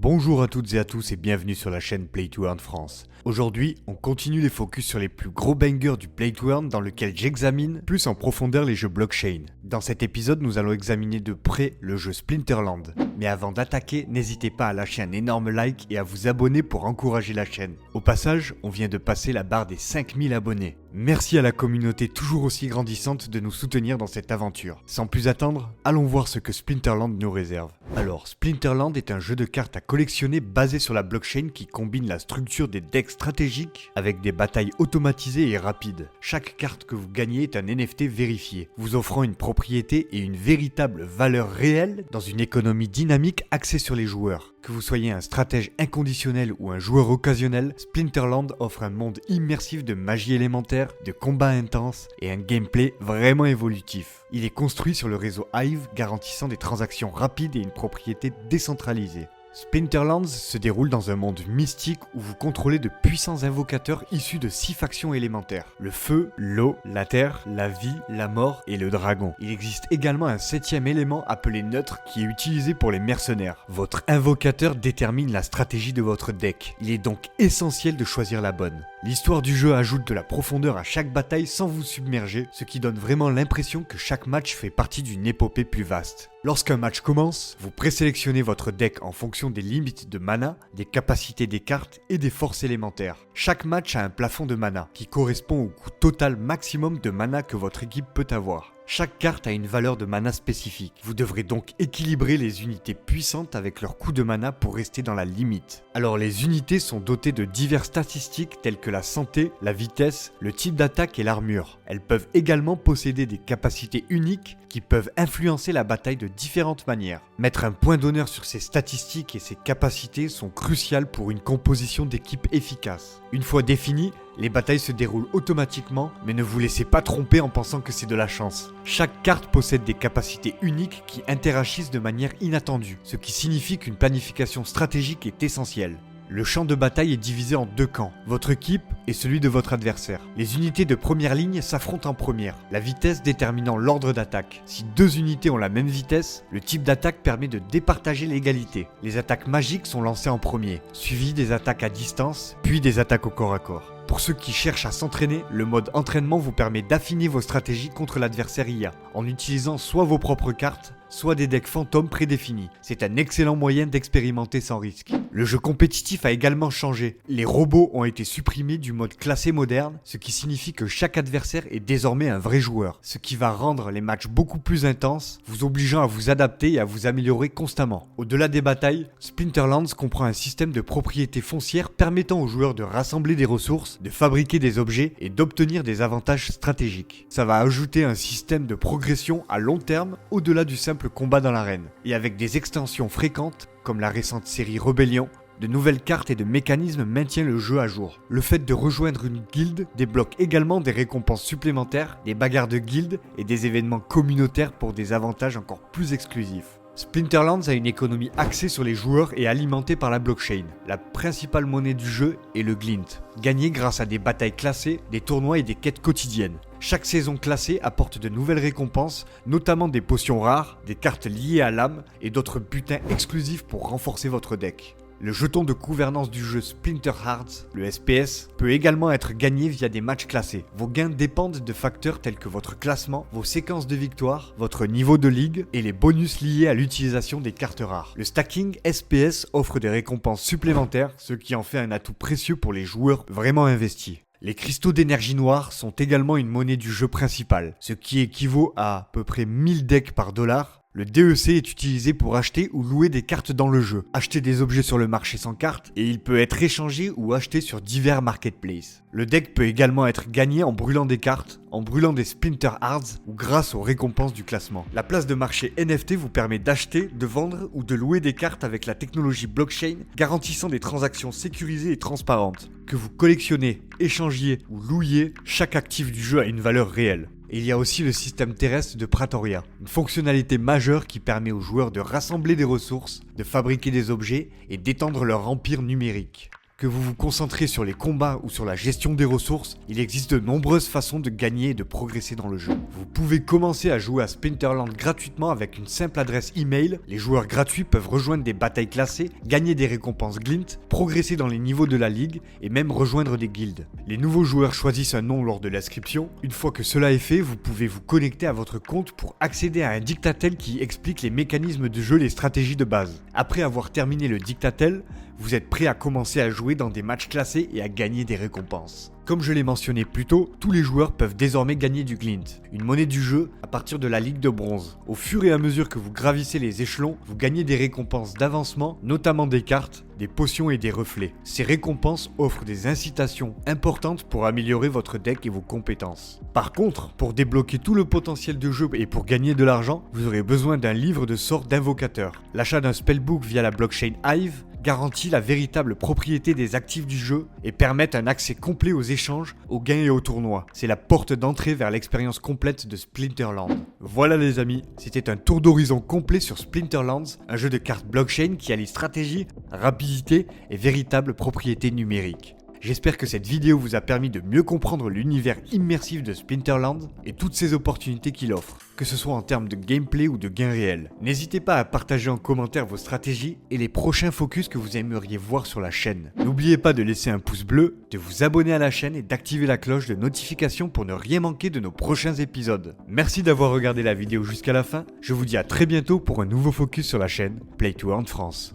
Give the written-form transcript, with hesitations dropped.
Bonjour à toutes et à tous et bienvenue sur la chaîne Play to Earn France. Aujourd'hui, on continue les focus sur les plus gros bangers du Play to Earn dans lequel j'examine plus en profondeur les jeux blockchain. Dans cet épisode, nous allons examiner de près le jeu Splinterland. Mais avant d'attaquer, n'hésitez pas à lâcher un énorme like et à vous abonner pour encourager la chaîne. Au passage, on vient de passer la barre des 5000 abonnés. Merci à la communauté toujours aussi grandissante de nous soutenir dans cette aventure. Sans plus attendre, allons voir ce que Splinterland nous réserve. Alors, Splinterland est un jeu de cartes à collectionner basé sur la blockchain qui combine la structure des decks stratégiques avec des batailles automatisées et rapides. Chaque carte que vous gagnez est un NFT vérifié, vous offrant une propriété et une véritable valeur réelle dans une économie dynamique axée sur les joueurs. Que vous soyez un stratège inconditionnel ou un joueur occasionnel, Splinterland offre un monde immersif de magie élémentaire, de combats intenses et un gameplay vraiment évolutif. Il est construit sur le réseau Hive, garantissant des transactions rapides et une propriété décentralisée. Splinterlands se déroule dans un monde mystique où vous contrôlez de puissants invocateurs issus de 6 factions élémentaires. Le feu, l'eau, la terre, la vie, la mort et le dragon. Il existe également un 7ème élément appelé neutre qui est utilisé pour les mercenaires. Votre invocateur détermine la stratégie de votre deck. Il est donc essentiel de choisir la bonne. L'histoire du jeu ajoute de la profondeur à chaque bataille sans vous submerger, ce qui donne vraiment l'impression que chaque match fait partie d'une épopée plus vaste. Lorsqu'un match commence, vous présélectionnez votre deck en fonction des limites de mana, des capacités des cartes et des forces élémentaires. Chaque match a un plafond de mana qui correspond au coût total maximum de mana que votre équipe peut avoir. Chaque carte a une valeur de mana spécifique. Vous devrez donc équilibrer les unités puissantes avec leur coût de mana pour rester dans la limite. Alors les unités sont dotées de diverses statistiques telles que la santé, la vitesse, le type d'attaque et l'armure. Elles peuvent également posséder des capacités uniques qui peuvent influencer la bataille de différentes manières. Mettre un point d'honneur sur ces statistiques et ces capacités sont cruciales pour une composition d'équipe efficace. Une fois définies, les batailles se déroulent automatiquement, mais ne vous laissez pas tromper en pensant que c'est de la chance. Chaque carte possède des capacités uniques qui interagissent de manière inattendue, ce qui signifie qu'une planification stratégique est essentielle. Le champ de bataille est divisé en 2 camps, votre équipe et celui de votre adversaire. Les unités de première ligne s'affrontent en première, la vitesse déterminant l'ordre d'attaque. Si 2 unités ont la même vitesse, le type d'attaque permet de départager l'égalité. Les attaques magiques sont lancées en premier, suivies des attaques à distance, puis des attaques au corps à corps. Pour ceux qui cherchent à s'entraîner, le mode entraînement vous permet d'affiner vos stratégies contre l'adversaire IA, en utilisant soit vos propres cartes, soit des decks fantômes prédéfinis. C'est un excellent moyen d'expérimenter sans risque. Le jeu compétitif a également changé. Les robots ont été supprimés du mode classé moderne, ce qui signifie que chaque adversaire est désormais un vrai joueur, ce qui va rendre les matchs beaucoup plus intenses, vous obligeant à vous adapter et à vous améliorer constamment. Au-delà des batailles, Splinterlands comprend un système de propriété foncière permettant aux joueurs de rassembler des ressources, de fabriquer des objets et d'obtenir des avantages stratégiques. Ça va ajouter un système de progression à long terme au-delà du simple combat dans l'arène. Et avec des extensions fréquentes, comme la récente série Rebellion, de nouvelles cartes et de mécanismes maintiennent le jeu à jour. Le fait de rejoindre une guilde débloque également des récompenses supplémentaires, des bagarres de guildes et des événements communautaires pour des avantages encore plus exclusifs. Splinterlands a une économie axée sur les joueurs et alimentée par la blockchain. La principale monnaie du jeu est le glint, gagné grâce à des batailles classées, des tournois et des quêtes quotidiennes. Chaque saison classée apporte de nouvelles récompenses, notamment des potions rares, des cartes liées à l'âme et d'autres butins exclusifs pour renforcer votre deck. Le jeton de gouvernance du jeu Splinter Hearts, le SPS, peut également être gagné via des matchs classés. Vos gains dépendent de facteurs tels que votre classement, vos séquences de victoires, votre niveau de ligue et les bonus liés à l'utilisation des cartes rares. Le stacking SPS offre des récompenses supplémentaires, ce qui en fait un atout précieux pour les joueurs vraiment investis. Les cristaux d'énergie noire sont également une monnaie du jeu principal, ce qui équivaut à peu près 1000 decks par dollar. Le DEC est utilisé pour acheter ou louer des cartes dans le jeu, acheter des objets sur le marché sans carte, et il peut être échangé ou acheté sur divers marketplaces. Le deck peut également être gagné en brûlant des cartes, en brûlant des Splinter Hearts ou grâce aux récompenses du classement. La place de marché NFT vous permet d'acheter, de vendre ou de louer des cartes avec la technologie blockchain, garantissant des transactions sécurisées et transparentes. Que vous collectionnez, échangiez ou louiez, chaque actif du jeu a une valeur réelle. Et il y a aussi le système terrestre de Pratoria, une fonctionnalité majeure qui permet aux joueurs de rassembler des ressources, de fabriquer des objets et d'étendre leur empire numérique. Que vous vous concentrez sur les combats ou sur la gestion des ressources, il existe de nombreuses façons de gagner et de progresser dans le jeu. Vous pouvez commencer à jouer à Splinterland gratuitement avec une simple adresse email. Les joueurs gratuits peuvent rejoindre des batailles classées, gagner des récompenses Glint, progresser dans les niveaux de la ligue et même rejoindre des guildes. Les nouveaux joueurs choisissent un nom lors de l'inscription. Une fois que cela est fait, vous pouvez vous connecter à votre compte pour accéder à un dictatel qui explique les mécanismes de jeu et les stratégies de base. Après avoir terminé le dictatel, vous êtes prêt à commencer à jouer dans des matchs classés et à gagner des récompenses. Comme je l'ai mentionné plus tôt, tous les joueurs peuvent désormais gagner du Glint, une monnaie du jeu à partir de la ligue de bronze. Au fur et à mesure que vous gravissez les échelons, vous gagnez des récompenses d'avancement, notamment des cartes, des potions et des reflets. Ces récompenses offrent des incitations importantes pour améliorer votre deck et vos compétences. Par contre, pour débloquer tout le potentiel de jeu et pour gagner de l'argent, vous aurez besoin d'un livre de sorts d'invocateur. L'achat d'un spellbook via la blockchain Hive garantit la véritable propriété des actifs du jeu et permet un accès complet aux échanges, aux gains et aux tournois. C'est la porte d'entrée vers l'expérience complète de Splinterland. Voilà les amis, c'était un tour d'horizon complet sur Splinterlands, un jeu de cartes blockchain qui allie stratégie, rapidité et véritable propriété numérique. J'espère que cette vidéo vous a permis de mieux comprendre l'univers immersif de Splinterland et toutes ses opportunités qu'il offre, que ce soit en termes de gameplay ou de gains réels. N'hésitez pas à partager en commentaire vos stratégies et les prochains focus que vous aimeriez voir sur la chaîne. N'oubliez pas de laisser un pouce bleu, de vous abonner à la chaîne et d'activer la cloche de notification pour ne rien manquer de nos prochains épisodes. Merci d'avoir regardé la vidéo jusqu'à la fin, je vous dis à très bientôt pour un nouveau focus sur la chaîne Play to Earn France.